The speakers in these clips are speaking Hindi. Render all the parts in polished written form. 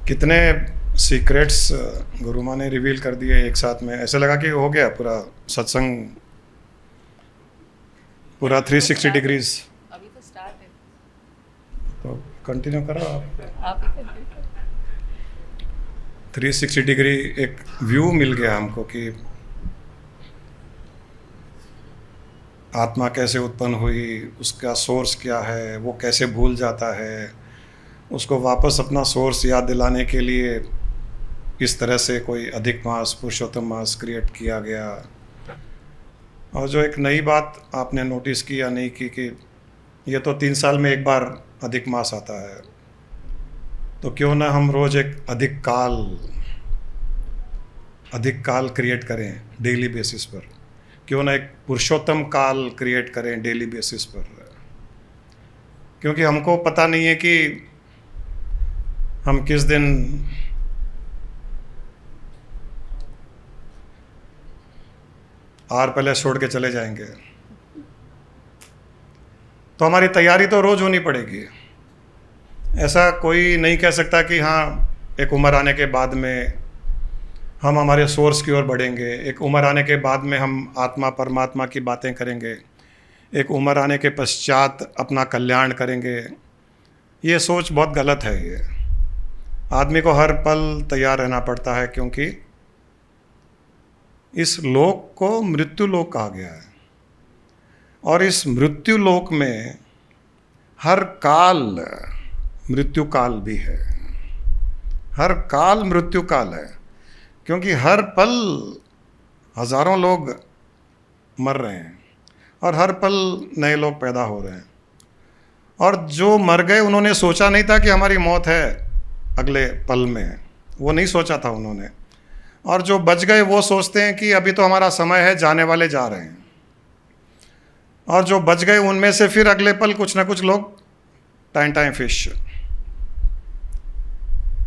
कितने सीक्रेट्स गुरु माँ ने रिवील कर दिए एक साथ में। ऐसे लगा कि हो गया पूरा सत्संग, पूरा 360 डिग्रीज। अभी तो स्टार्ट है। तो कंटिन्यू करो आप। ही continue करो। 360 डिग्री एक व्यू मिल गया हमको कि आत्मा कैसे उत्पन्न हुई, उसका सोर्स क्या है, वो कैसे भूल जाता है, उसको वापस अपना सोर्स याद दिलाने के लिए इस तरह से कोई अधिक मास, पुरुषोत्तम मास क्रिएट किया गया। और जो एक नई बात आपने नोटिस की या नहीं की कि ये तो 3 साल में एक बार अधिक मास आता है, तो क्यों ना हम रोज़ एक अधिक काल क्रिएट करें डेली बेसिस पर। क्यों ना एक पुरुषोत्तम काल क्रिएट करें डेली बेसिस पर। क्योंकि हमको पता नहीं है कि हम किस दिन पहले छोड़ के चले जाएंगे। तो हमारी तैयारी तो रोज़ होनी पड़ेगी। ऐसा कोई नहीं कह सकता कि हाँ एक उम्र आने के बाद में हम हमारे सोर्स की ओर बढ़ेंगे, एक उम्र आने के बाद में हम आत्मा परमात्मा की बातें करेंगे, एक उम्र आने के पश्चात अपना कल्याण करेंगे। ये सोच बहुत गलत है। ये आदमी को हर पल तैयार रहना पड़ता है, क्योंकि इस लोक को मृत्यु लोक कहा गया है। और इस मृत्यु लोक में हर काल मृत्यु काल भी है। हर काल मृत्यु काल है, क्योंकि हर पल हजारों लोग मर रहे हैं और हर पल नए लोग पैदा हो रहे हैं। और जो मर गए उन्होंने सोचा नहीं था कि हमारी मौत है अगले पल में, वो नहीं सोचा था उन्होंने। और जो बच गए वो सोचते हैं कि अभी तो हमारा समय है, जाने वाले जा रहे हैं। और जो बच गए उनमें से फिर अगले पल कुछ ना कुछ लोग टाइम फिश।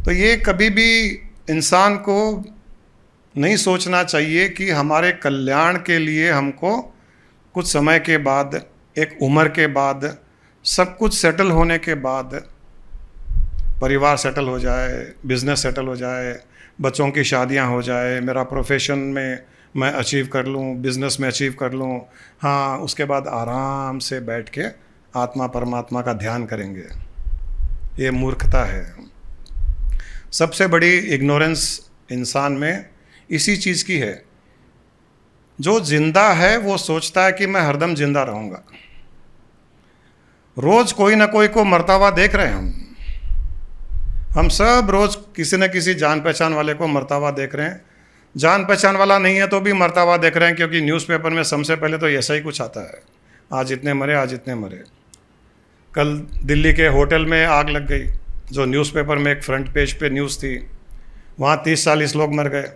तो ये कभी भी इंसान को नहीं सोचना चाहिए कि हमारे कल्याण के लिए हमको कुछ समय के बाद, एक उम्र के बाद, सब कुछ सेटल होने के बाद, परिवार सेटल हो जाए, बिजनेस सेटल हो जाए, बच्चों की शादियां हो जाए, मेरा प्रोफेशन में मैं अचीव कर लूं, बिजनेस में अचीव कर लूं, हाँ उसके बाद आराम से बैठ के आत्मा परमात्मा का ध्यान करेंगे। ये मूर्खता है। सबसे बड़ी इग्नोरेंस इंसान में इसी चीज़ की है। जो जिंदा है वो सोचता है कि मैं हरदम जिंदा रहूँगा। रोज़ कोई ना कोई को मरता हुआ देख रहे हैं हम सब रोज़ किसी न किसी जान पहचान वाले को मरता हुआ देख रहे हैं। जान पहचान वाला नहीं है तो भी मरता हुआ देख रहे हैं, क्योंकि न्यूज़पेपर में सबसे पहले तो ऐसा ही कुछ आता है, आज इतने मरे, आज इतने मरे। कल दिल्ली के होटल में आग लग गई, जो न्यूज़पेपर में एक फ्रंट पेज पे न्यूज़ थी, वहाँ 30-40 लोग मर गए।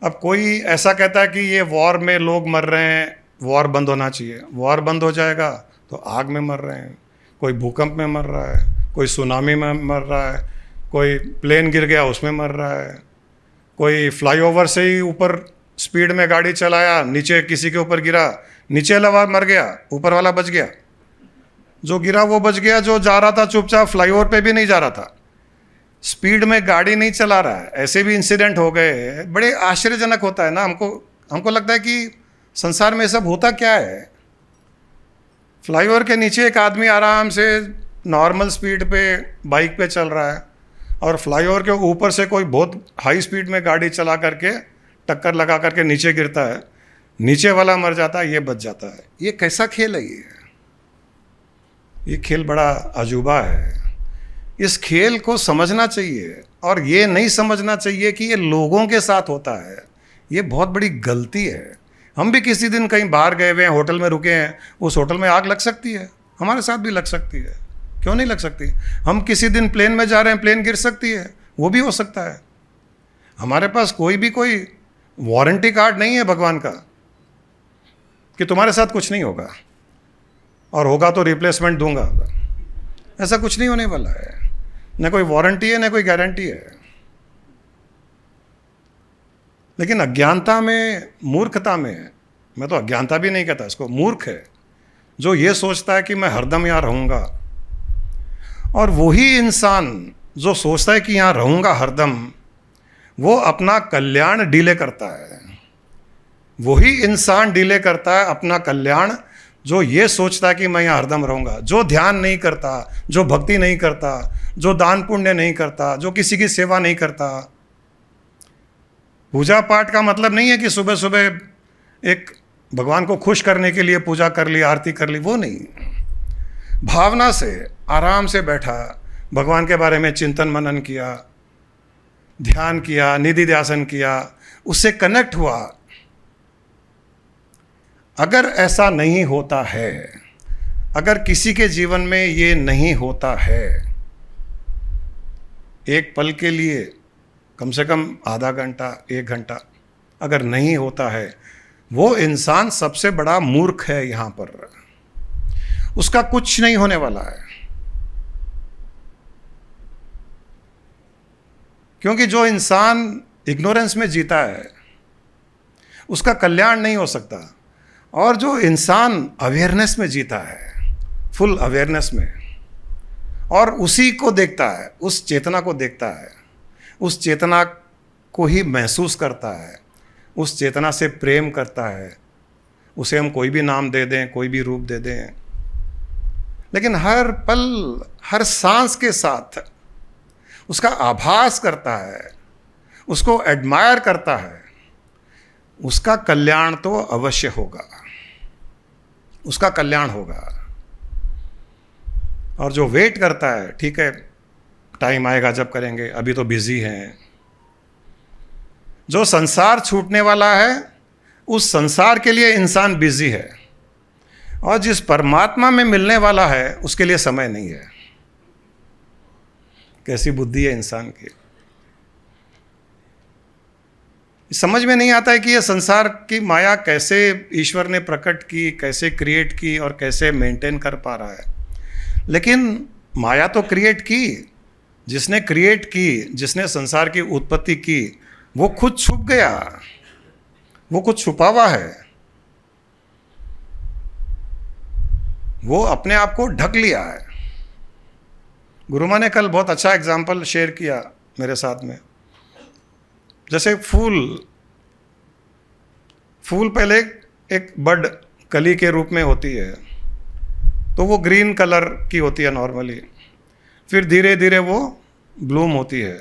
अब कोई ऐसा कहता है कि ये वॉर में लोग मर रहे हैं, वॉर बंद होना चाहिए। वॉर बंद हो जाएगा तो आग में मर रहे हैं, कोई भूकंप में मर रहा है, कोई सुनामी में मर रहा है, कोई प्लेन गिर गया उसमें मर रहा है, कोई फ्लाईओवर से ही ऊपर स्पीड में गाड़ी चलाया, नीचे किसी के ऊपर गिरा, नीचे वाला मर गया, ऊपर वाला बच गया। जो गिरा वो बच गया, जो जा रहा था चुपचाप फ्लाईओवर पे भी नहीं जा रहा था, स्पीड में गाड़ी नहीं चला रहा है। ऐसे भी इंसिडेंट हो गए। बड़े आश्चर्यजनक होता है ना। हमको लगता है कि संसार में सब होता क्या है। फ्लाईओवर के नीचे एक आदमी आराम से नॉर्मल स्पीड पे बाइक पे चल रहा है, और फ्लाईओवर के ऊपर से कोई बहुत हाई स्पीड में गाड़ी चला करके टक्कर लगा करके नीचे गिरता है, नीचे वाला मर जाता है, ये बच जाता है। ये कैसा खेल है? ये खेल बड़ा अजूबा है। इस खेल को समझना चाहिए, और ये नहीं समझना चाहिए कि ये लोगों के साथ होता है। ये बहुत बड़ी गलती है। हम भी किसी दिन कहीं बाहर गए हुए हैं, होटल में रुके हैं, उस होटल में आग लग सकती है, हमारे साथ भी लग सकती है, क्यों नहीं लग सकती? हम किसी दिन प्लेन में जा रहे हैं, प्लेन गिर सकती है, वो भी हो सकता है। हमारे पास कोई वारंटी कार्ड नहीं है भगवान का कि तुम्हारे साथ कुछ नहीं होगा, और होगा तो रिप्लेसमेंट दूंगा। ऐसा कुछ नहीं होने वाला है। न कोई वारंटी है, न कोई गारंटी है। लेकिन अज्ञानता में, मूर्खता में, मैं तो अज्ञानता भी नहीं कहता इसको, मूर्ख है जो ये सोचता है कि मैं हरदम यहाँ रहूँगा। और वही इंसान जो सोचता है कि यहाँ रहूँगा हरदम, वो अपना कल्याण डिले करता है। वही इंसान डिले करता है अपना कल्याण जो ये सोचता है कि मैं यहाँ हरदम रहूँगा। जो ध्यान नहीं करता, जो भक्ति नहीं करता, जो दान पुण्य नहीं करता, जो किसी की सेवा नहीं करता। पूजा पाठ का मतलब नहीं है कि सुबह सुबह एक भगवान को खुश करने के लिए पूजा कर ली, आरती कर ली, वो नहीं। भावना से आराम से बैठा, भगवान के बारे में चिंतन मनन किया, ध्यान किया, निधि ध्यासन किया, उससे कनेक्ट हुआ। अगर ऐसा नहीं होता है, अगर किसी के जीवन में ये नहीं होता है, एक पल के लिए कम से कम आधा घंटा, 1 घंटा अगर नहीं होता है, वो इंसान सबसे बड़ा मूर्ख है। यहाँ पर उसका कुछ नहीं होने वाला है, क्योंकि जो इंसान इग्नोरेंस में जीता है उसका कल्याण नहीं हो सकता। और जो इंसान अवेयरनेस में जीता है, फुल अवेयरनेस में, और उसी को देखता है, उस चेतना को देखता है, उस चेतना को ही महसूस करता है, उस चेतना से प्रेम करता है। उसे हम कोई भी नाम दे दें, कोई भी रूप दे दें, लेकिन हर पल, हर सांस के साथ उसका आभास करता है, उसको एडमायर करता है, उसका कल्याण तो अवश्य होगा, उसका कल्याण होगा। और जो वेट करता है, ठीक है टाइम आएगा जब करेंगे, अभी तो बिजी हैं। जो संसार छूटने वाला है, उस संसार के लिए इंसान बिजी है, और जिस परमात्मा में मिलने वाला है उसके लिए समय नहीं है। कैसी बुद्धि है इंसान की। समझ में नहीं आता है कि ये संसार की माया कैसे ईश्वर ने प्रकट की, कैसे क्रिएट की और कैसे मेंटेन कर पा रहा है। लेकिन माया तो क्रिएट की, जिसने क्रिएट की, जिसने संसार की उत्पत्ति की, वो खुद छुप गया, वो कुछ छुपा हुआ है, वो अपने आप को ढक लिया है। गुरु माँ ने कल बहुत अच्छा एग्जाम्पल शेयर किया मेरे साथ में। जैसे फूल पहले एक बड कली के रूप में होती है, तो वो ग्रीन कलर की होती है नॉर्मली, फिर धीरे धीरे वो ब्लूम होती है।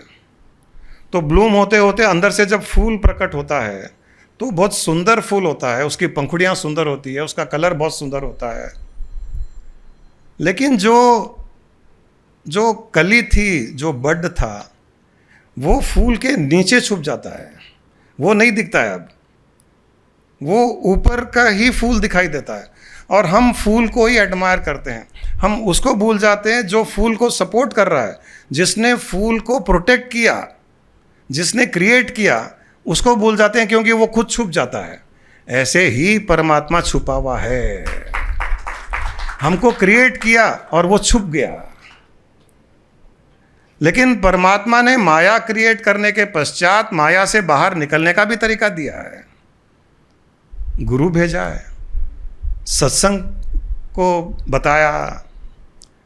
तो ब्लूम होते होते अंदर से जब फूल प्रकट होता है तो बहुत सुंदर फूल होता है, उसकी पंखुड़ियाँ सुंदर होती है, उसका कलर बहुत सुंदर होता है। लेकिन जो कली थी, जो बड था, वो फूल के नीचे छुप जाता है, वो नहीं दिखता है। अब वो ऊपर का ही फूल दिखाई देता है, और हम फूल को ही एडमायर करते हैं। हम उसको भूल जाते हैं जो फूल को सपोर्ट कर रहा है, जिसने फूल को प्रोटेक्ट किया, जिसने क्रिएट किया, उसको भूल जाते हैं क्योंकि वो खुद छुप जाता है। ऐसे ही परमात्मा छुपा हुआ है, हमको क्रिएट किया और वो छुप गया। लेकिन परमात्मा ने माया क्रिएट करने के पश्चात माया से बाहर निकलने का भी तरीका दिया है। गुरु भेजा है, सत्संग को बताया,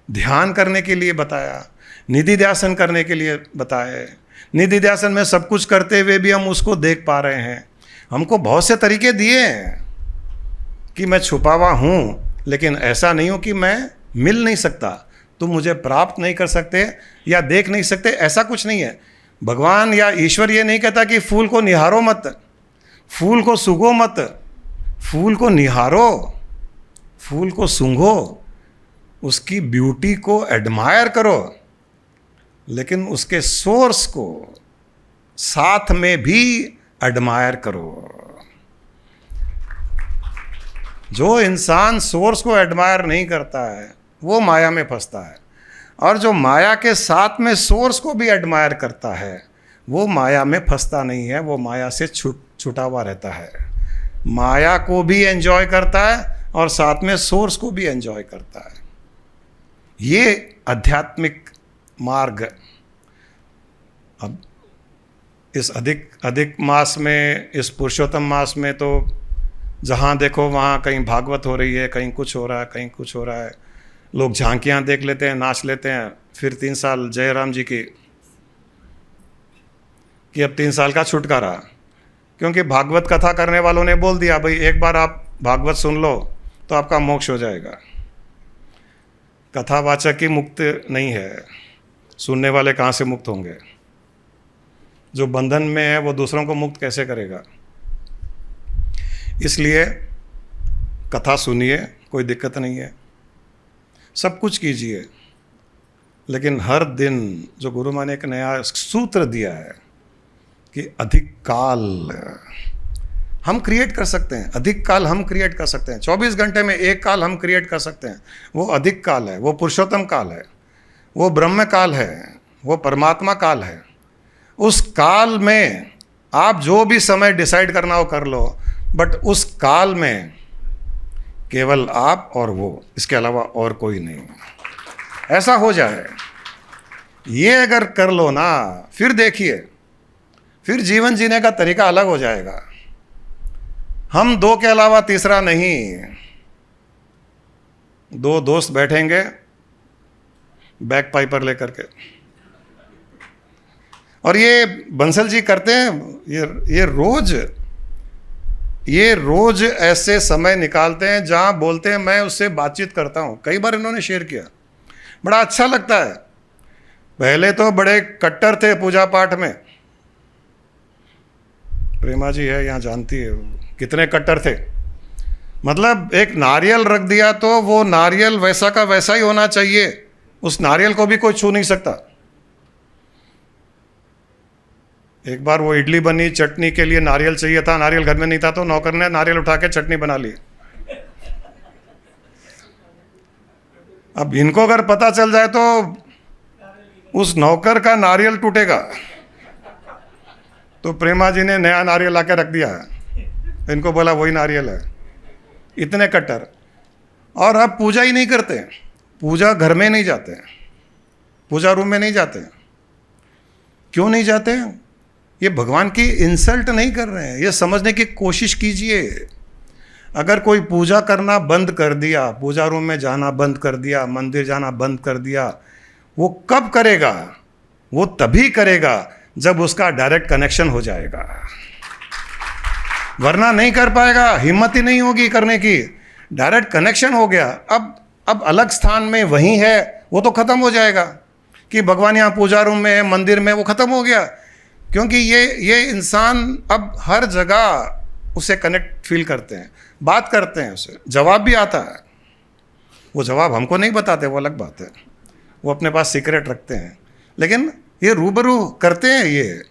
ध्यान करने के लिए बताया, निधि ध्यासन करने के लिए बताए। निधि ध्यासन में सब कुछ करते हुए भी हम उसको देख पा रहे हैं। हमको बहुत से तरीके दिए हैं कि मैं छुपा हुआ हूँ, लेकिन ऐसा नहीं हो कि मैं मिल नहीं सकता, तुम मुझे प्राप्त नहीं कर सकते या देख नहीं सकते, ऐसा कुछ नहीं है। भगवान या ईश्वर ये नहीं कहता कि फूल को निहारो मत, फूल को सूंघो मत, फूल को निहारो, फूल को सूंघो, उसकी ब्यूटी को एडमायर करो, लेकिन उसके सोर्स को साथ में भी एडमायर करो। जो इंसान सोर्स को एडमायर नहीं करता है वो माया में फंसता है, और जो माया के साथ में सोर्स को भी एडमायर करता है वो माया में फंसता नहीं है, वो माया से छुटा हुआ रहता है। माया को भी एंजॉय करता है और साथ में सोर्स को भी एंजॉय करता है। ये आध्यात्मिक मार्ग। अब इस अधिक मास में, इस पुरुषोत्तम मास में तो जहाँ देखो वहाँ कहीं भागवत हो रही है, कहीं कुछ हो रहा है, कहीं कुछ हो रहा है। लोग झांकियाँ देख लेते हैं, नाच लेते हैं, फिर 3 साल जयराम जी की कि अब 3 साल का छुटकारा, क्योंकि भागवत कथा करने वालों ने बोल दिया भाई एक बार आप भागवत सुन लो तो आपका मोक्ष हो जाएगा। कथावाचक ही मुक्त नहीं है, सुनने वाले कहाँ से मुक्त होंगे? जो बंधन में है वो दूसरों को मुक्त कैसे करेगा? इसलिए कथा सुनिए, कोई दिक्कत नहीं है, सब कुछ कीजिए, लेकिन हर दिन जो गुरु माँ ने एक नया सूत्र दिया है कि अधिक काल हम क्रिएट कर सकते हैं, अधिक काल हम क्रिएट कर सकते हैं, 24 घंटे में एक काल हम क्रिएट कर सकते हैं। वो अधिक काल है, वो पुरुषोत्तम काल है, वो ब्रह्म काल है, वो परमात्मा काल है। उस काल में आप जो भी समय डिसाइड करना हो कर लो, बट उस काल में केवल आप और वो, इसके अलावा और कोई नहीं। ऐसा हो जाए, ये अगर कर लो ना, फिर देखिए, फिर जीवन जीने का तरीका अलग हो जाएगा। हम दो के अलावा तीसरा नहीं। दो दोस्त बैठेंगे बैक पाइपर लेकर के, और ये बंसल जी करते हैं, ये रोज ऐसे समय निकालते हैं जहां बोलते हैं मैं उससे बातचीत करता हूं। कई बार इन्होंने शेयर किया, बड़ा अच्छा लगता है। पहले तो बड़े कट्टर थे पूजा पाठ में, प्रेमा जी है यहाँ, जानती है कितने कट्टर थे। मतलब एक नारियल रख दिया तो वो नारियल वैसा का वैसा ही होना चाहिए, उस नारियल को भी कोई छू नहीं सकता। एक बार वो इडली बनी, चटनी के लिए नारियल चाहिए था, नारियल घर में नहीं था, तो नौकर ने नारियल उठा के चटनी बना ली। अब इनको अगर पता चल जाए तो उस नौकर का नारियल टूटेगा। तो प्रेमा जी ने नया नारियल लाके रख दिया, इनको बोला वही नारियल है। इतने कट्टर। और अब पूजा ही नहीं करते, पूजा घर में नहीं जाते, पूजा रूम में नहीं जाते। क्यों नहीं जाते? ये भगवान की इंसल्ट नहीं कर रहे हैं, ये समझने की कोशिश कीजिए। अगर कोई पूजा करना बंद कर दिया, पूजा रूम में जाना बंद कर दिया, मंदिर जाना बंद कर दिया, वो कब करेगा? वो तभी करेगा जब उसका डायरेक्ट कनेक्शन हो जाएगा, वरना नहीं कर पाएगा, हिम्मत ही नहीं होगी करने की। डायरेक्ट कनेक्शन हो गया, अब अलग स्थान में वही है, वो तो खत्म हो जाएगा कि भगवान यहाँ पूजा रूम में है, मंदिर में, वो खत्म हो गया। क्योंकि ये इंसान अब हर जगह उसे कनेक्ट फील करते हैं, बात करते हैं, उसे जवाब भी आता है। वो जवाब हमको नहीं बताते, वो अलग बात है, वो अपने पास सीक्रेट रखते हैं, लेकिन ये रूबरू करते हैं ये।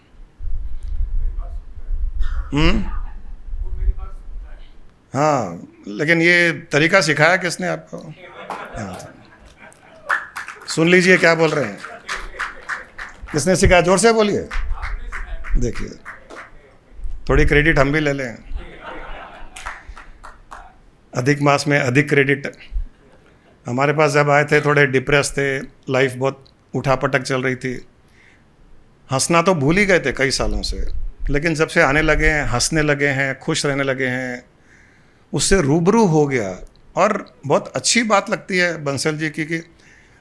हाँ, लेकिन ये तरीका सिखाया किसने आपको? हाँ। सुन लीजिए क्या बोल रहे हैं, किसने सिखाया? जोर से बोलिए। देखिए, थोड़ी क्रेडिट हम भी ले लें। अधिक मास में अधिक क्रेडिट। हमारे पास जब आए थे थोड़े डिप्रेस थे, लाइफ बहुत उठापटक चल रही थी, हंसना तो भूल ही गए थे कई सालों से, लेकिन जब से आने लगे हैं, हंसने लगे हैं, खुश रहने लगे हैं, उससे रूबरू हो गया। और बहुत अच्छी बात लगती है बंसल जी की कि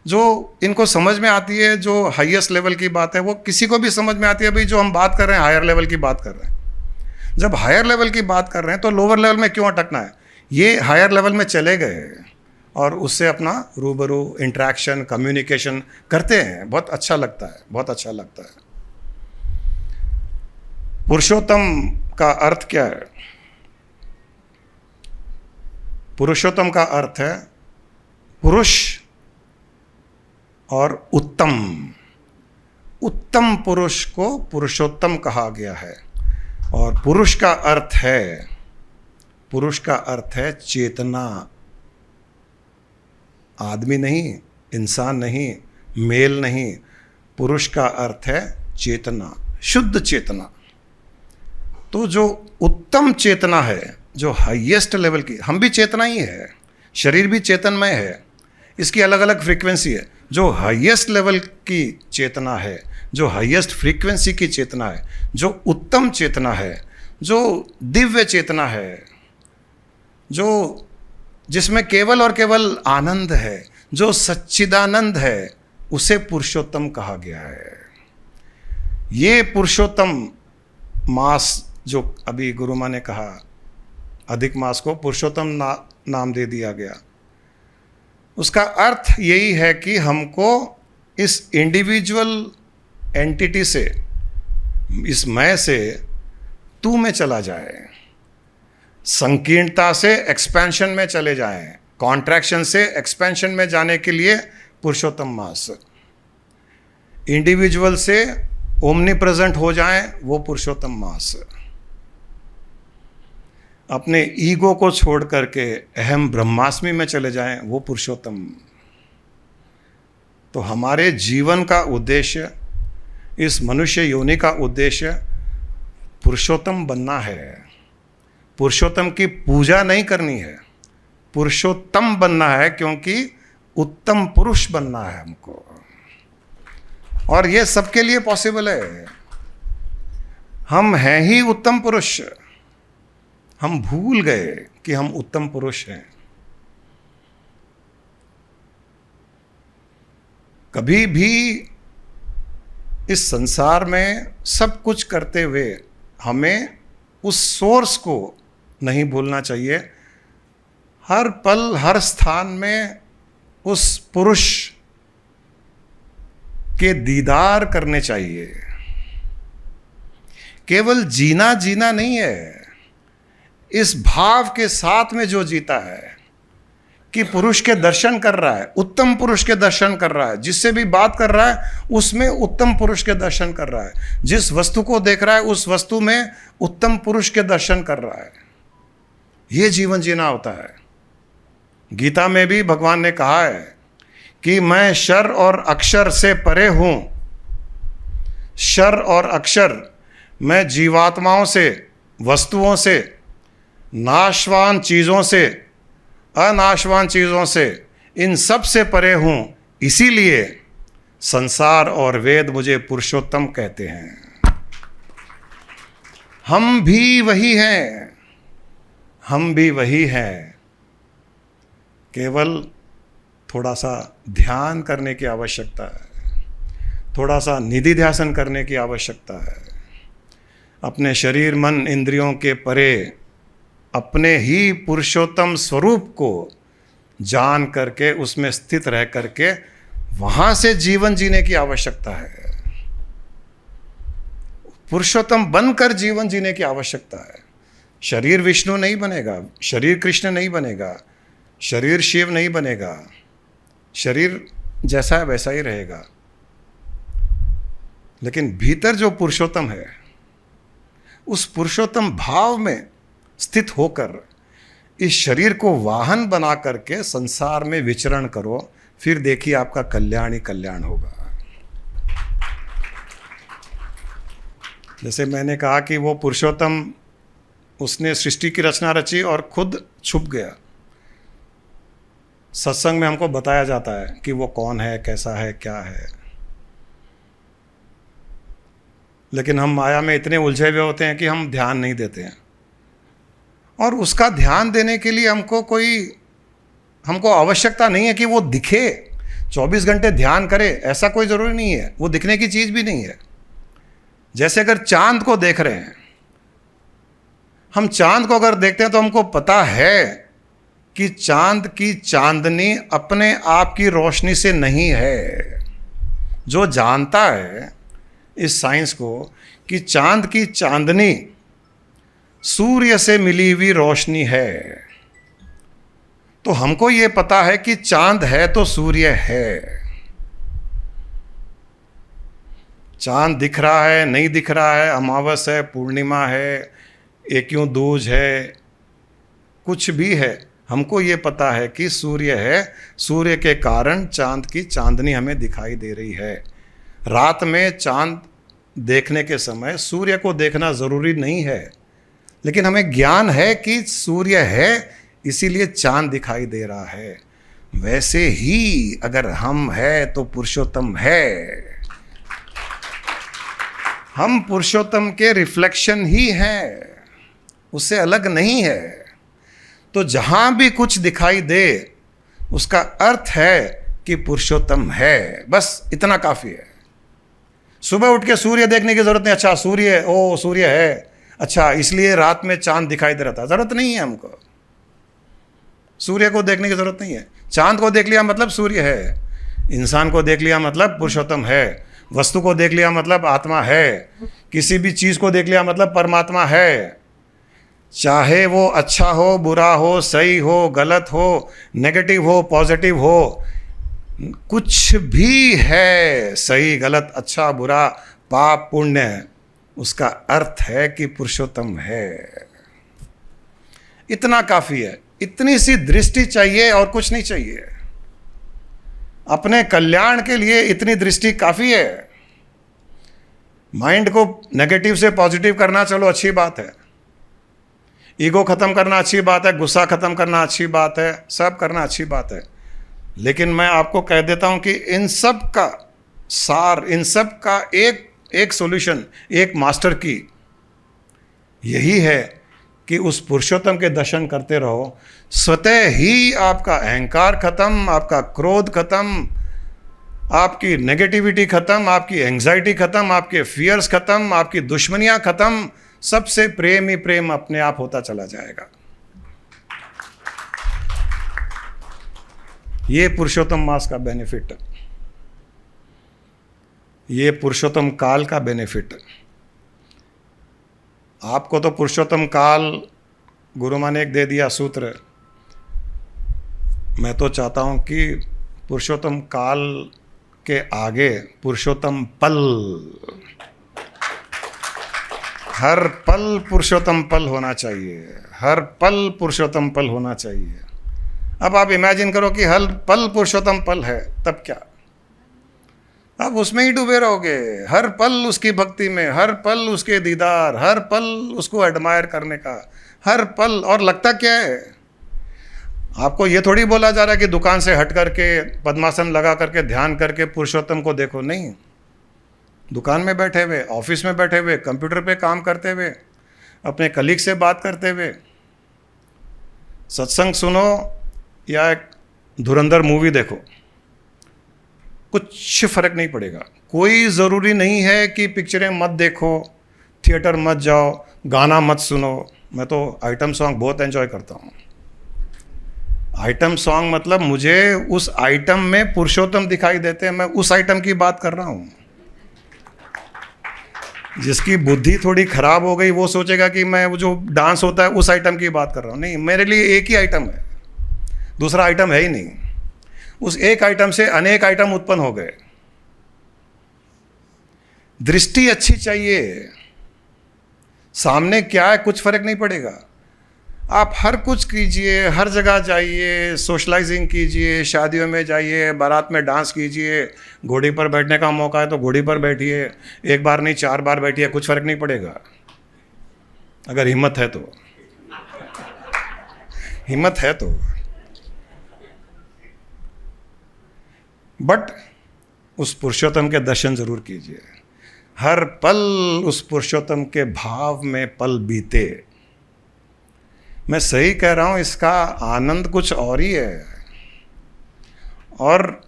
जो इनको समझ में आती है, जो हाईएस्ट लेवल की बात है, वो किसी को भी समझ में आती है। भाई जो हम बात कर रहे हैं हायर लेवल की बात कर रहे हैं, जब हायर लेवल की बात कर रहे हैं तो लोअर लेवल में क्यों अटकना है? ये हायर लेवल में चले गए और उससे अपना रूबरू इंटरेक्शन, कम्युनिकेशन करते हैं, बहुत अच्छा लगता है, बहुत अच्छा लगता है। पुरुषोत्तम का अर्थ क्या है? पुरुषोत्तम का अर्थ है पुरुष और उत्तम। उत्तम पुरुष को पुरुषोत्तम कहा गया है। और पुरुष का अर्थ है चेतना। आदमी नहीं, इंसान नहीं, मेल नहीं, पुरुष का अर्थ है चेतना, शुद्ध चेतना। तो जो उत्तम चेतना है, जो हाईएस्ट लेवल की, हम भी चेतना ही है, शरीर भी चेतनमय है, इसकी अलग अलग फ्रीक्वेंसी है। जो हाईएस्ट लेवल की चेतना है, जो हाईएस्ट फ्रीक्वेंसी की चेतना है, जो उत्तम चेतना है, जो दिव्य चेतना है, जो जिसमें केवल और केवल आनंद है, जो सच्चिदानंद है, उसे पुरुषोत्तम कहा गया है। ये पुरुषोत्तम मास जो अभी गुरु माँ ने कहा, अधिक मास को पुरुषोत्तम नाम दे दिया गया, उसका अर्थ यही है कि हमको इस इंडिविजुअल एंटिटी से, इस मैं से तू में चला जाए, संकीर्णता से एक्सपेंशन में चले जाएं, कॉन्ट्रैक्शन से एक्सपेंशन में जाने के लिए पुरुषोत्तम मास, इंडिविजुअल से ओमनी प्रेजेंट हो जाएं, वो पुरुषोत्तम मास, अपने ईगो को छोड़ करके अहम ब्रह्मास्मि में चले जाएं, वो पुरुषोत्तम। तो हमारे जीवन का उद्देश्य, इस मनुष्य योनि का उद्देश्य पुरुषोत्तम बनना है। पुरुषोत्तम की पूजा नहीं करनी है, पुरुषोत्तम बनना है, क्योंकि उत्तम पुरुष बनना है हमको। और ये सबके लिए पॉसिबल है। हम हैं ही उत्तम पुरुष, हम भूल गए कि हम उत्तम पुरुष हैं। कभी भी इस संसार में सब कुछ करते हुए हमें उस सोर्स को नहीं भूलना चाहिए। हर पल हर स्थान में उस पुरुष के दीदार करने चाहिए। केवल जीना जीना नहीं है, इस भाव के साथ में जो जीता है कि पुरुष के दर्शन कर रहा है, उत्तम पुरुष के दर्शन कर रहा है, जिससे भी बात कर रहा है उसमें उत्तम पुरुष के दर्शन कर रहा है, जिस वस्तु को देख रहा है उस वस्तु में उत्तम पुरुष के दर्शन कर रहा है, ये जीवन जीना होता है। गीता में भी भगवान ने कहा है कि मैं शर और अक्षर से परे हूं। शर और अक्षर, मैं जीवात्माओं से, वस्तुओं से, नाशवान चीज़ों से, अनाशवान चीज़ों से, इन सब से परे हूं। इसीलिए संसार और वेद मुझे पुरुषोत्तम कहते हैं। हम भी वही हैं, हम भी वही हैं। केवल थोड़ा सा ध्यान करने की आवश्यकता है, थोड़ा सा निधि ध्यासन करने की आवश्यकता है। अपने शरीर मन इंद्रियों के परे अपने ही पुरुषोत्तम स्वरूप को जान करके, उसमें स्थित रह करके वहाँ से जीवन जीने की आवश्यकता है। पुरुषोत्तम बनकर जीवन जीने की आवश्यकता है। शरीर विष्णु नहीं बनेगा, शरीर कृष्ण नहीं बनेगा, शरीर शिव नहीं बनेगा, शरीर जैसा है वैसा ही रहेगा। लेकिन भीतर जो पुरुषोत्तम है, उस पुरुषोत्तम भाव में स्थित होकर इस शरीर को वाहन बना करके संसार में विचरण करो, फिर देखिए आपका कल्याण ही कल्याण होगा। जैसे मैंने कहा कि वो पुरुषोत्तम, उसने सृष्टि की रचना रची और खुद छुप गया। सत्संग में हमको बताया जाता है कि वो कौन है, कैसा है, क्या है, लेकिन हम माया में इतने उलझे हुए होते हैं कि हम ध्यान नहीं देते हैं। और उसका ध्यान देने के लिए हमको आवश्यकता नहीं है कि वो दिखे, 24 घंटे ध्यान करे, ऐसा कोई ज़रूरी नहीं है। वो दिखने की चीज़ भी नहीं है। जैसे अगर चांद को देख रहे हैं, हम चांद को अगर देखते हैं तो हमको पता है कि चांद की चांदनी अपने आप की रोशनी से नहीं है। जो जानता है इस साइंस को कि चांद की चांदनी सूर्य से मिली हुई रोशनी है, तो हमको ये पता है कि चांद है तो सूर्य है। चांद दिख रहा है, नहीं दिख रहा है, अमावस है, पूर्णिमा है, एक्यों दूज है, कुछ भी है, हमको ये पता है कि सूर्य है। सूर्य के कारण चांद की चांदनी हमें दिखाई दे रही है। रात में चांद देखने के समय सूर्य को देखना ज़रूरी नहीं है, लेकिन हमें ज्ञान है कि सूर्य है, इसीलिए चांद दिखाई दे रहा है। वैसे ही अगर हम है तो पुरुषोत्तम है। हम पुरुषोत्तम के रिफ्लेक्शन ही हैं, उससे अलग नहीं है। तो जहाँ भी कुछ दिखाई दे, उसका अर्थ है कि पुरुषोत्तम है, बस इतना काफ़ी है। सुबह उठ के सूर्य देखने की ज़रूरत नहीं, अच्छा सूर्य, ओ सूर्य है, अच्छा इसलिए रात में चांद दिखाई दे रहा था, ज़रूरत नहीं है हमको। सूर्य को देखने की ज़रूरत नहीं है। चांद को देख लिया मतलब सूर्य है, इंसान को देख लिया मतलब पुरुषोत्तम है, वस्तु को देख लिया मतलब आत्मा है, किसी भी चीज़ को देख लिया मतलब परमात्मा है। चाहे वो अच्छा हो, बुरा हो, सही हो, गलत हो, नेगेटिव हो, पॉजिटिव हो, कुछ भी है, सही गलत अच्छा बुरा पाप पुण्य, उसका अर्थ है कि पुरुषोत्तम है। इतना काफ़ी है, इतनी सी दृष्टि चाहिए और कुछ नहीं चाहिए। अपने कल्याण के लिए इतनी दृष्टि काफ़ी है। माइंड को नेगेटिव से पॉजिटिव करना चलो अच्छी बात है, ईगो ख़त्म करना अच्छी बात है, गुस्सा ख़त्म करना अच्छी बात है, सब करना अच्छी बात है। लेकिन मैं आपको कह देता हूं कि इन सब का सार, इन सब का एक सॉल्यूशन, एक मास्टर की यही है कि उस पुरुषोत्तम के दर्शन करते रहो। स्वतः ही आपका अहंकार खत्म, आपका क्रोध खत्म, आपकी नेगेटिविटी खत्म, आपकी एंग्जाइटी खत्म, आपके फियर्स खत्म, आपकी दुश्मनियां खत्म, सबसे प्रेम ही प्रेम अपने आप होता चला जाएगा। ये पुरुषोत्तम मास का बेनिफिट, ये पुरुषोत्तम काल का बेनिफिट। आपको तो पुरुषोत्तम काल गुरु माँ ने एक दे दिया सूत्र, मैं तो चाहता हूं कि पुरुषोत्तम काल के आगे पुरुषोत्तम पल, हर पल पुरुषोत्तम पल होना चाहिए, हर पल पुरुषोत्तम पल होना चाहिए। अब आप इमेजिन करो कि हर पल पुरुषोत्तम पल है, तब क्या आप उसमें ही डूबे रहोगे, हर पल उसकी भक्ति में, हर पल उसके दीदार, हर पल उसको एडमायर करने का, हर पल। और लगता क्या है, आपको ये थोड़ी बोला जा रहा है कि दुकान से हट करके पद्मासन लगा करके ध्यान करके पुरुषोत्तम को देखो, नहीं। दुकान में बैठे हुए, ऑफिस में बैठे हुए, कंप्यूटर पे काम करते हुए, अपने कलीग से बात करते हुए, सत्संग सुनो या एक धुरंधर मूवी देखो, कुछ फर्क नहीं पड़ेगा। कोई ज़रूरी नहीं है कि पिक्चरें मत देखो, थिएटर मत जाओ, गाना मत सुनो। मैं तो आइटम सॉन्ग बहुत एंजॉय करता हूँ। आइटम सॉन्ग मतलब मुझे उस आइटम में पुरुषोत्तम दिखाई देते हैं, मैं उस आइटम की बात कर रहा हूँ। जिसकी बुद्धि थोड़ी खराब हो गई वो सोचेगा कि मैं वो जो डांस होता है उस आइटम की बात कर रहा हूँ। नहीं, मेरे लिए एक ही आइटम है, दूसरा आइटम है ही नहीं। उस एक आइटम से अनेक आइटम उत्पन्न हो गए। दृष्टि अच्छी चाहिए, सामने क्या है कुछ फर्क नहीं पड़ेगा। आप हर कुछ कीजिए, हर जगह जाइए, सोशलाइजिंग कीजिए, शादियों में जाइए, बारात में डांस कीजिए, घोड़ी पर बैठने का मौका है तो घोड़ी पर बैठिए, एक बार नहीं 4 बार बैठिए, कुछ फर्क नहीं पड़ेगा अगर हिम्मत है तो। हिम्मत है तो। बट उस पुरुषोत्तम के दर्शन जरूर कीजिए, हर पल उस पुरुषोत्तम के भाव में पल बीते। मैं सही कह रहा हूं, इसका आनंद कुछ और ही है। और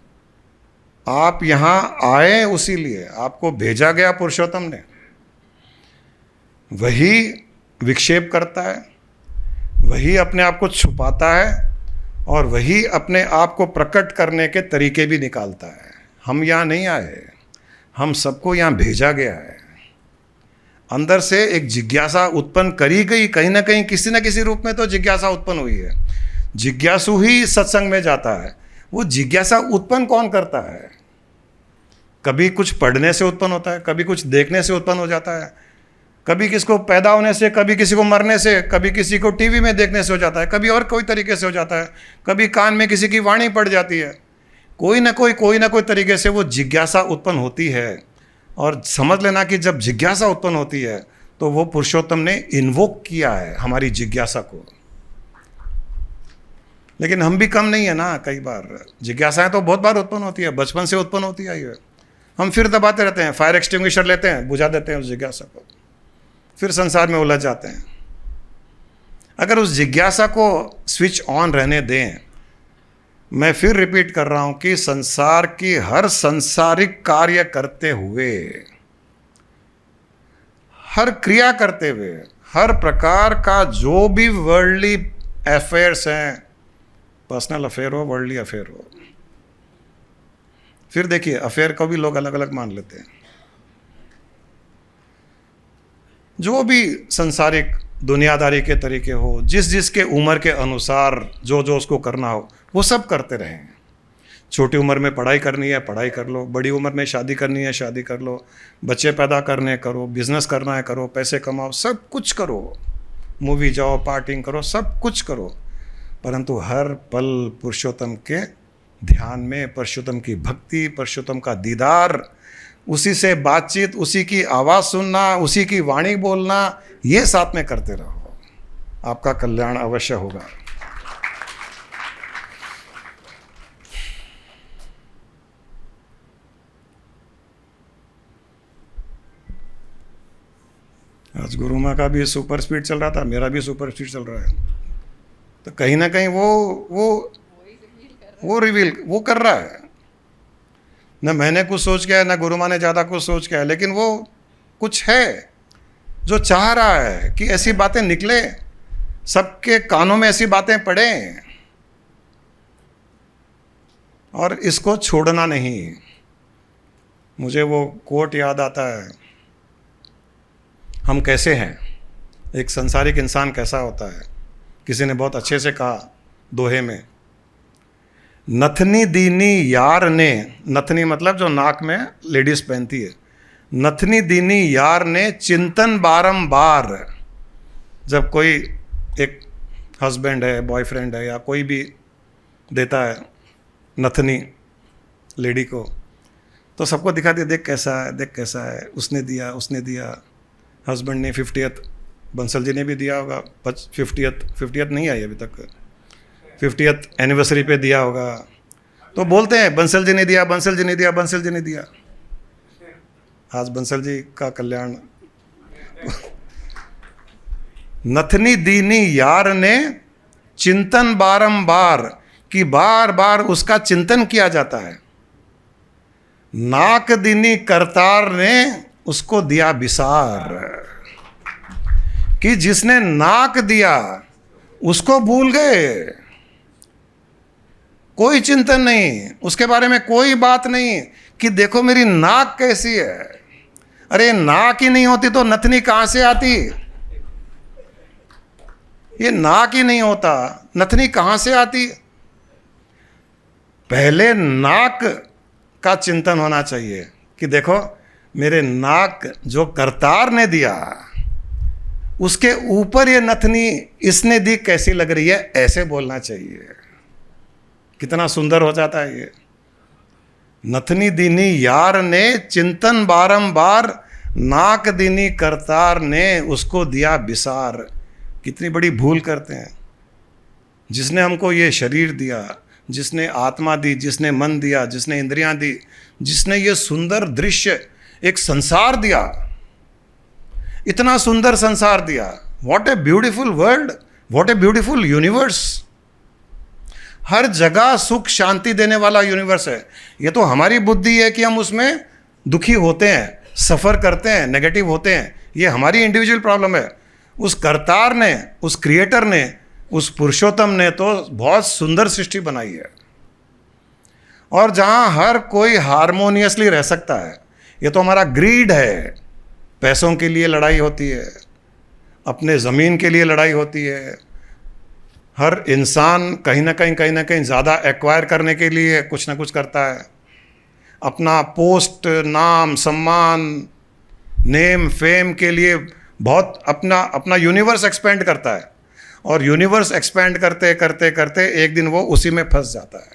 आप यहां आए उसी लिए, आपको भेजा गया पुरुषोत्तम ने, वही विक्षेप करता है, वही अपने आप को छुपाता है और वही अपने आप को प्रकट करने के तरीके भी निकालता है। हम यहाँ नहीं आए, हम सबको यहाँ भेजा गया है। अंदर से एक जिज्ञासा उत्पन्न करी गई, कहीं ना कहीं किसी न किसी रूप में तो जिज्ञासा उत्पन्न हुई है। जिज्ञासु ही सत्संग में जाता है। वो जिज्ञासा उत्पन्न कौन करता है? कभी कुछ पढ़ने से उत्पन्न होता है, कभी कुछ देखने से उत्पन्न हो जाता है, कभी किसको पैदा होने से, कभी किसी को मरने से, कभी किसी को टीवी में देखने से हो जाता है, कभी और कोई तरीके से हो जाता है, कभी कान में किसी की वाणी पड़ जाती है। कोई ना कोई तरीके से वो जिज्ञासा उत्पन्न होती है। और समझ लेना कि जब जिज्ञासा उत्पन्न होती है तो वो पुरुषोत्तम ने इन्वोक किया है हमारी जिज्ञासा को। लेकिन हम भी कम नहीं है ना, कई बार जिज्ञासाएं तो बहुत बार उत्पन्न होती है, बचपन से उत्पन्न होती आई है। हम फिर दबाते रहते हैं, फायर एक्सटिंग्विशर लेते हैं, बुझा देते हैं उस जिज्ञासा को, फिर संसार में उलझ जाते हैं। अगर उस जिज्ञासा को स्विच ऑन रहने दें मैं फिर रिपीट कर रहा हूं कि संसार की हर सांसारिक कार्य करते हुए, हर क्रिया करते हुए, हर प्रकार का जो भी वर्ल्डली अफेयर्स हैं, पर्सनल अफेयर हो, वर्ल्डली अफेयर हो, फिर देखिए अफेयर को भी लोग अलग अलग मान लेते हैं, जो भी संसारिक दुनियादारी के तरीके हो, जिस जिसके उम्र के अनुसार जो जो उसको करना हो वो सब करते रहें। छोटी उम्र में पढ़ाई करनी है पढ़ाई कर लो, बड़ी उम्र में शादी करनी है शादी कर लो, बच्चे पैदा करने करो, बिजनेस करना है करो, पैसे कमाओ, सब कुछ करो, मूवी जाओ, पार्टिंग करो, सब कुछ करो, परंतु हर पल पुरुषोत्तम के ध्यान में, पुरुषोत्तम की भक्ति, पुरुषोत्तम का दीदार, उसी से बातचीत, उसी की आवाज़ सुनना, उसी की वाणी बोलना, ये साथ में करते रहो, आपका कल्याण अवश्य होगा। आज गुरु माँ का भी सुपर स्पीड चल रहा था, मेरा भी सुपर स्पीड चल रहा है, तो कहीं ना कहीं वो रिवील वो कर रहा है। न मैंने कुछ सोच के है, न गुरु माँ ने ज़्यादा कुछ सोच के है, लेकिन वो कुछ है जो चाह रहा है कि ऐसी बातें निकले, सबके कानों में ऐसी बातें पड़े, और इसको छोड़ना नहीं। मुझे वो कोट याद आता है, हम कैसे हैं, एक संसारिक इंसान कैसा होता है। किसी ने बहुत अच्छे से कहा दोहे में, नथनी दीनी यार ने, नथनी मतलब जो नाक में लेडीज पहनती है, नथनी दीनी यार ने चिंतन बारंबार। जब कोई एक हस्बैंड है, बॉयफ्रेंड है, या कोई भी देता है नथनी लेडी को, तो सबको दिखा दिया, देख कैसा है, देख कैसा है, उसने दिया, उसने दिया। हस्बैंड ने 50th, बंसल जी ने भी दिया होगा, 50th नहीं आई अभी तक, 50th एनिवर्सरी पे दिया होगा, तो बोलते हैं बंसल जी ने दिया, बंसल जी ने दिया, बंसल जी ने दिया। आज बंसल जी का कल्याण। नथनी दीनी यार ने चिंतन बारंबार, कि बार बार उसका चिंतन किया जाता है। नाक दीनी करतार ने उसको दिया विसार, कि जिसने नाक दिया उसको भूल गए, कोई चिंतन नहीं, उसके बारे में कोई बात नहीं कि देखो मेरी नाक कैसी है। अरे नाक ही नहीं होती तो नथनी कहां से आती? ये नाक ही नहीं होता, नथनी कहां से आती? पहले नाक का चिंतन होना चाहिए कि देखो मेरे नाक जो करतार ने दिया, उसके ऊपर ये नथनी इसने दी, कैसी लग रही है, ऐसे बोलना चाहिए। कितना सुंदर हो जाता है ये। नथनी दीनी यार ने चिंतन बारंबार, नाक दीनी करतार ने उसको दिया विसार। कितनी बड़ी भूल करते हैं। जिसने हमको ये शरीर दिया, जिसने आत्मा दी, जिसने मन दिया, जिसने इंद्रियां दी, जिसने ये सुंदर दृश्य, एक संसार दिया, इतना सुंदर संसार दिया। What a beautiful world, what a beautiful universe. हर जगह सुख शांति देने वाला यूनिवर्स है। ये तो हमारी बुद्धि है कि हम उसमें दुखी होते हैं, सफ़र करते हैं, नेगेटिव होते हैं। ये हमारी इंडिविजुअल प्रॉब्लम है। उस करतार ने, उस क्रिएटर ने, उस पुरुषोत्तम ने तो बहुत सुंदर सृष्टि बनाई है, और जहाँ हर कोई हारमोनियसली रह सकता है। ये तो हमारा ग्रीड है। पैसों के लिए लड़ाई होती है, अपने ज़मीन के लिए लड़ाई होती है। हर इंसान कहीं ना कहीं ज़्यादा एक्वायर करने के लिए कुछ ना कुछ करता है। अपना पोस्ट, नाम, सम्मान, नेम, फेम के लिए बहुत अपना यूनिवर्स एक्सपेंड करता है, और यूनिवर्स एक्सपेंड करते करते करते एक दिन वो उसी में फंस जाता है।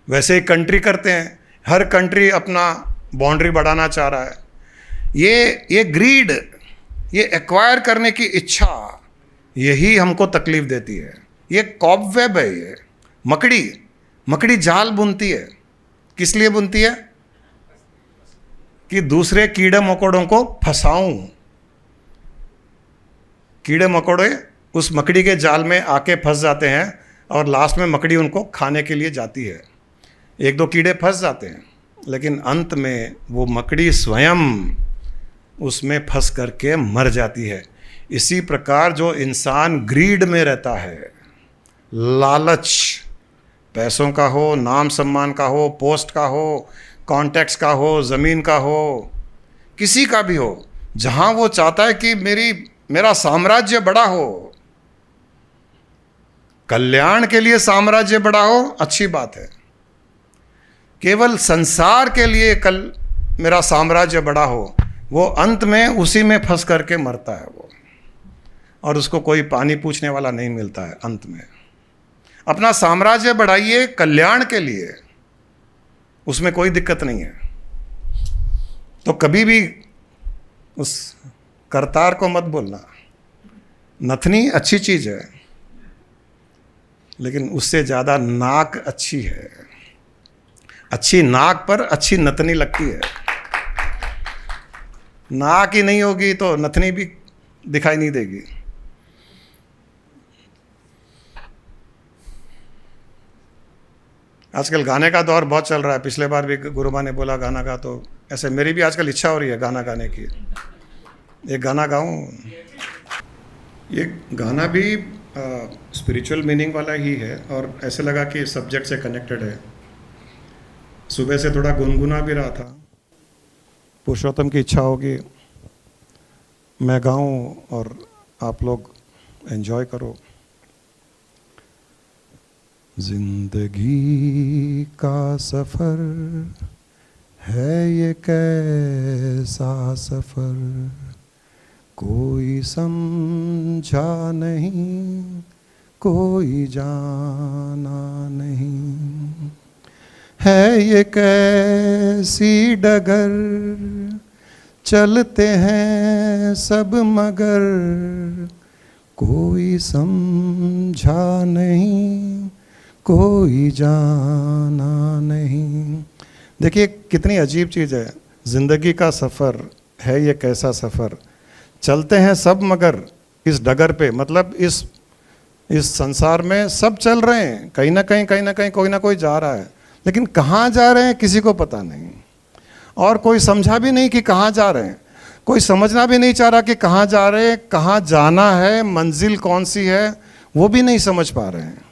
वैसे ही कंट्री करते हैं, हर कंट्री अपना बाउंड्री बढ़ाना चाह रहा है। ये ग्रीड, ये एक्वायर करने की इच्छा, यही हमको तकलीफ देती है। ये कॉबवेब है, ये मकड़ी जाल बुनती है। किस लिए बुनती है? कि दूसरे कीड़े मकोड़ों को फंसाऊं। कीड़े मकोड़े उस मकड़ी के जाल में आके फंस जाते हैं, और लास्ट में मकड़ी उनको खाने के लिए जाती है। एक दो कीड़े फंस जाते हैं, लेकिन अंत में वो मकड़ी स्वयं उसमें फंस करके मर जाती है। इसी प्रकार जो इंसान ग्रीड में रहता है, लालच, पैसों का हो, नाम सम्मान का हो, पोस्ट का हो, कॉन्टैक्ट्स का हो, ज़मीन का हो, किसी का भी हो, जहाँ वो चाहता है कि मेरा साम्राज्य बड़ा हो, कल्याण के लिए साम्राज्य बड़ा हो, अच्छी बात है। केवल संसार के लिए मेरा साम्राज्य बड़ा हो, वो अंत में उसी में फंस करके मरता है वो, और उसको कोई पानी पूछने वाला नहीं मिलता है अंत में। अपना साम्राज्य बढ़ाइए कल्याण के लिए, उसमें कोई दिक्कत नहीं है। तो कभी भी उस करतार को मत बोलना। नथनी अच्छी चीज़ है, लेकिन उससे ज़्यादा नाक अच्छी है। अच्छी नाक पर अच्छी नथनी लगती है। नाक ही नहीं होगी तो नथनी भी दिखाई नहीं देगी। आजकल गाने का दौर बहुत चल रहा है। पिछले बार भी गुरुमा ने बोला गाना गा, तो ऐसे मेरी भी आजकल इच्छा हो रही है गाना गाने की। एक गाना गाऊं। ये गाना भी स्पिरिचुअल मीनिंग वाला ही है, और ऐसे लगा कि सब्जेक्ट से कनेक्टेड है। सुबह से थोड़ा गुनगुना भी रहा था। पुरुषोत्तम की इच्छा होगी मैं गाऊं और आप लोग एंजॉय करो। जिंदगी का सफ़र है ये कैसा सफ़र, कोई समझा नहीं, कोई जाना नहीं। है ये कैसी डगर, चलते हैं सब मगर, कोई समझा नहीं, कोई जाना नहीं। देखिए कितनी अजीब चीज़ है। ज़िंदगी का सफ़र है ये कैसा सफ़र, चलते हैं सब मगर इस डगर पे, मतलब इस संसार में सब चल रहे हैं, कहीं ना कहीं कोई ना कोई जा रहा है, लेकिन कहाँ जा रहे हैं किसी को पता नहीं, और कोई समझा भी नहीं कि कहाँ जा रहे हैं। कोई समझना भी नहीं चाह रहा कि कहाँ जा रहे हैं, कहाँ जाना है, मंजिल कौन सी है, वो भी नहीं समझ पा रहे हैं।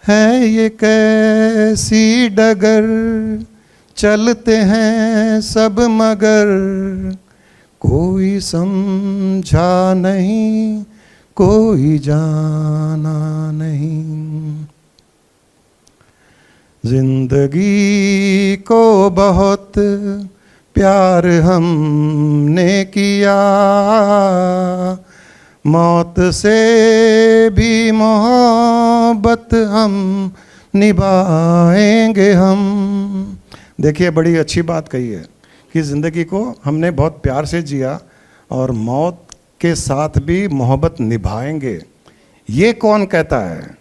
है ये कैसी डगर, चलते हैं सब मगर, कोई समझा नहीं, कोई जाना नहीं। जिंदगी को बहुत प्यार हमने किया, मौत से भी मोहब्बत हम निभाएंगे हम। देखिए बड़ी अच्छी बात कही है कि ज़िंदगी को हमने बहुत प्यार से जिया और मौत के साथ भी मोहब्बत निभाएंगे। ये कौन कहता है?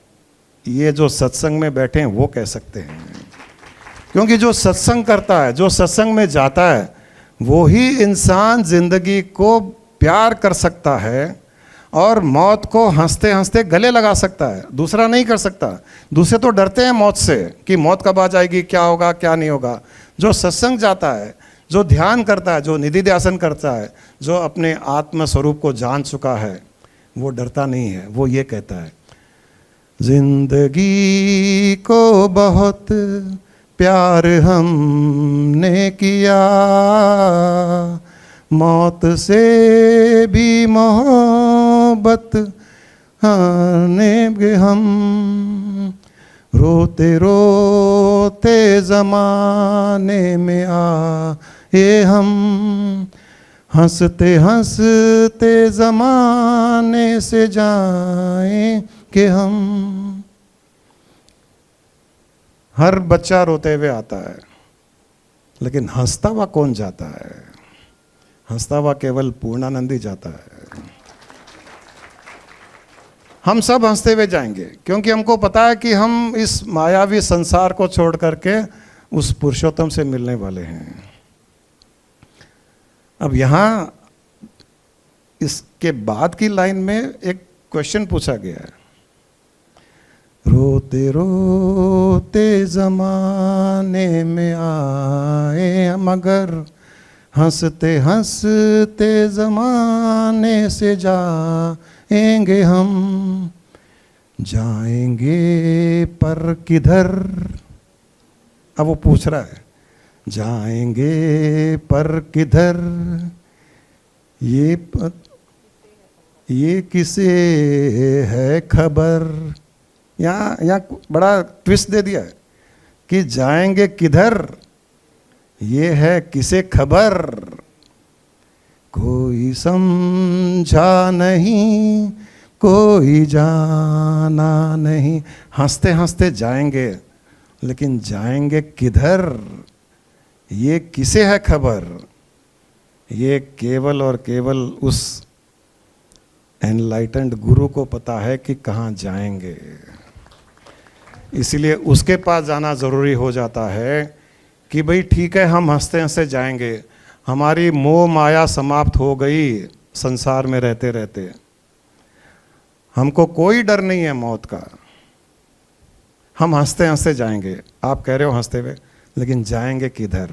ये जो सत्संग में बैठे हैं वो कह सकते हैं, क्योंकि जो सत्संग करता है, जो सत्संग में जाता है, वो ही इंसान ज़िंदगी को प्यार कर सकता है और मौत को हंसते हंसते गले लगा सकता है। दूसरा नहीं कर सकता। दूसरे तो डरते हैं मौत से कि मौत कब आ जाएगी, क्या होगा क्या नहीं होगा। जो सत्संग जाता है, जो ध्यान करता है, जो निधि ध्यासन करता है, जो अपने आत्म स्वरूप को जान चुका है, वो डरता नहीं है। वो ये कहता है, जिंदगी को बहुत प्यार हमने किया, मौत से भी मोहब्बत हारने हम। रोते रोते ज़माने में आए हम, हंसते हंसते ज़माने से जाएंगे हम। हर बच्चा रोते हुए आता है, लेकिन हंसता हुआ कौन जाता है? हंसता हुआ केवल पूर्णानंद ही जाता है। हम सब हंसते हुए जाएंगे, क्योंकि हमको पता है कि हम इस मायावी संसार को छोड़ करके उस पुरुषोत्तम से मिलने वाले हैं। अब यहाँ इसके बाद की लाइन में एक क्वेश्चन पूछा गया है, रोते रोते ज़माने में आए मगर हंसते हंसते ज़माने से जाएंगे हम। जाएंगे पर किधर, अब वो पूछ रहा है जाएंगे पर किधर, ये किसे है खबर। यहाँ बड़ा ट्विस्ट दे दिया है कि जाएंगे किधर, ये है किसे खबर। कोई समझा नहीं, कोई जाना नहीं। हंसते हंसते जाएंगे, लेकिन जाएंगे किधर, ये किसे है खबर। ये केवल और केवल उस एनलाइटेंड गुरु को पता है कि कहाँ जाएंगे। इसलिए उसके पास जाना ज़रूरी हो जाता है कि भाई ठीक है, हम हंसते हंसते जाएंगे, हमारी मोह माया समाप्त हो गई संसार में रहते रहते, हमको कोई डर नहीं है मौत का, हम हंसते हंसते जाएंगे। आप कह रहे हो हंसते हुए, लेकिन जाएंगे किधर,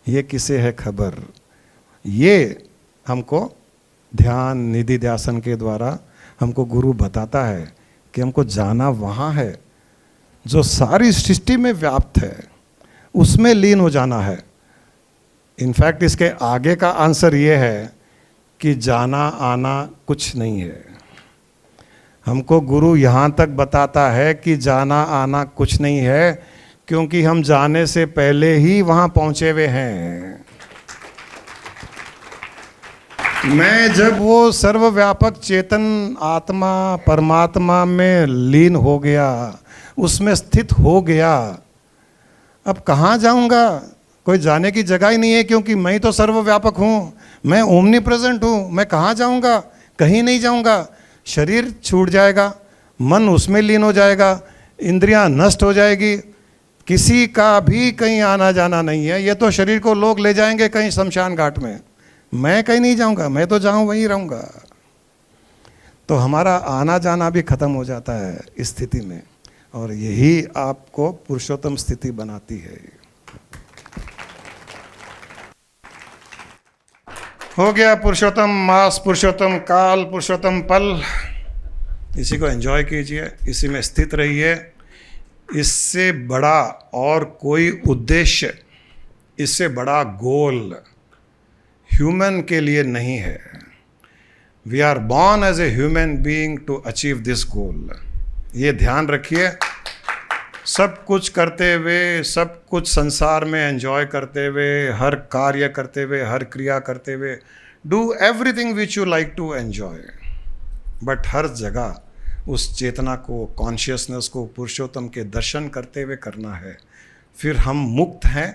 ये किसे है खबर। ये हमको ध्यान निधि ध्यासन के द्वारा हमको गुरु बताता है कि हमको जाना वहाँ है जो सारी सृष्टि में व्याप्त है, उसमें लीन हो जाना है। इनफैक्ट इसके आगे का आंसर ये है कि जाना आना कुछ नहीं है। हमको गुरु यहाँ तक बताता है कि जाना आना कुछ नहीं है, क्योंकि हम जाने से पहले ही वहाँ पहुँचे हुए हैं। मैं जब वो सर्वव्यापक चेतन आत्मा परमात्मा में लीन हो गया, उसमें स्थित हो गया, अब कहाँ जाऊँगा, कोई जाने की जगह ही नहीं है, क्योंकि मैं तो सर्वव्यापक हूँ, मैं ओमनी प्रेजेंट हूँ। मैं कहाँ जाऊँगा, कहीं नहीं जाऊँगा। शरीर छूट जाएगा, मन उसमें लीन हो जाएगा, इंद्रियां नष्ट हो जाएगी, किसी का भी कहीं आना जाना नहीं है। ये तो शरीर को लोग ले जाएंगे कहीं शमशान घाट में, मैं कहीं नहीं जाऊंगा, मैं तो जाऊं वहीं रहूंगा। तो हमारा आना जाना भी खत्म हो जाता है इस स्थिति में, और यही आपको पुरुषोत्तम स्थिति बनाती है। हो गया पुरुषोत्तम मास, पुरुषोत्तम काल, पुरुषोत्तम पल। इसी को एंजॉय कीजिए, इसी में स्थित रहिए। इससे बड़ा और कोई उद्देश्य, इससे बड़ा गोल ह्यूमन के लिए नहीं है। We are born as a human being to achieve this goal. ये ध्यान रखिए। सब कुछ करते हुए, सब कुछ संसार में एंजॉय करते हुए, हर कार्य करते हुए, हर क्रिया करते हुए, do everything which you like to enjoy, but हर जगह उस चेतना को, कॉन्शियसनेस को, पुरुषोत्तम के दर्शन करते हुए करना है। फिर हम मुक्त हैं,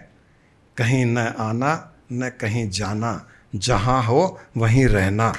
कहीं न आना न कहीं जाना, जहाँ हो वहीं रहना।